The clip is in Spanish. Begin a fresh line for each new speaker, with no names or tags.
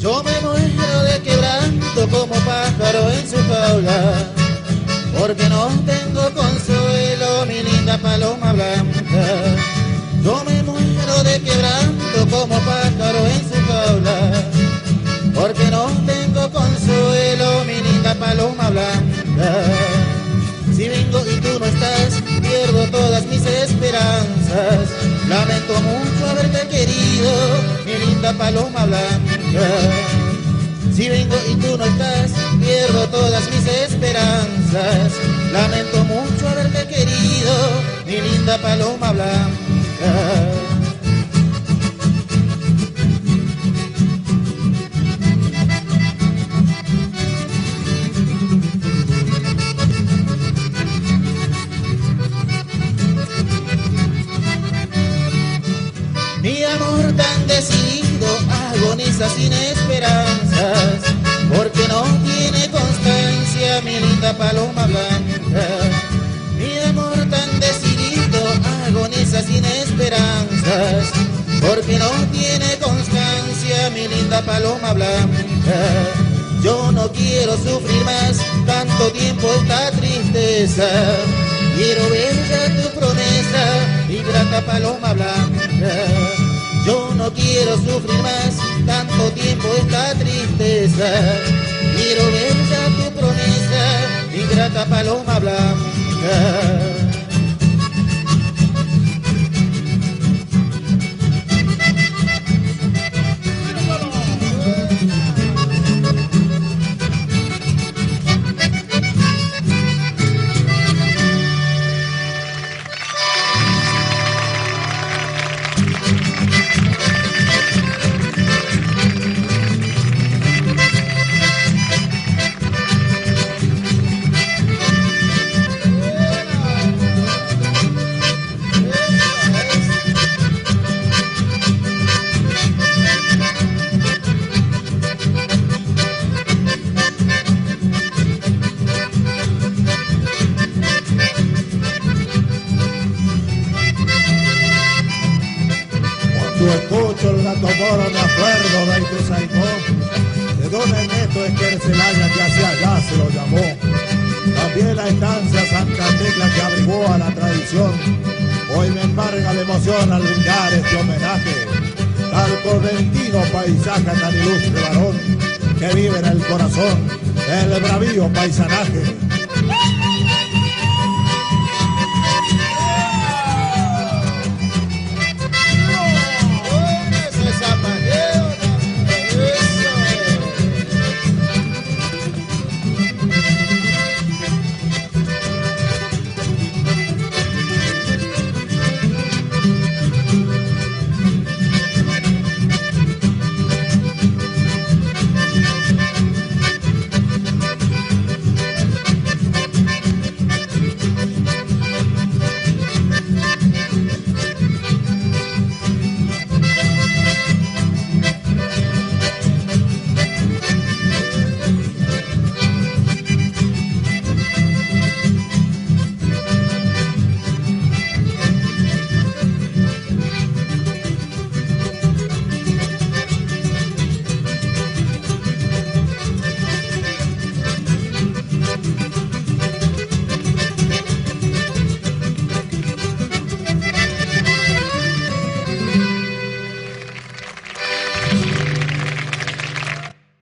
Yo me muero de quebranto como pájaro en su jaula, porque no tengo consuelo, mi linda paloma blanca. Yo me muero de quebranto como pájaro en su jaula, porque no tengo consuelo, mi linda paloma blanca. Si vengo y tú no estás, pierdo todas mis esperanzas. Lamento mucho haberte querido, mi linda paloma blanca. Si vengo y tú no estás, pierdo todas mis esperanzas. Lamento mucho haberte querido, mi linda paloma blanca. Mi amor tan decidido agoniza sin esperanzas, porque no tiene constancia, mi linda paloma blanca. Mi amor tan decidido agoniza sin esperanzas, porque no tiene constancia, mi linda paloma blanca. Yo no quiero sufrir más tanto tiempo esta tristeza. Quiero ver ya tu promesa, ingrata paloma blanca. Yo no quiero sufrir más tanto tiempo esta tristeza. Quiero ver ya tu promesa, ingrata paloma blanca.
Cuando escucho el gato moro me acuerdo de Ituzaingó, de don Ernesto Esquercelaya que hacia allá se lo llamó. También la estancia Santa Tecla que abrigó a la tradición. Hoy me embarga la emoción al brindar este homenaje al correntino paisaje tan ilustre varón que vive en el corazón del bravío paisanaje.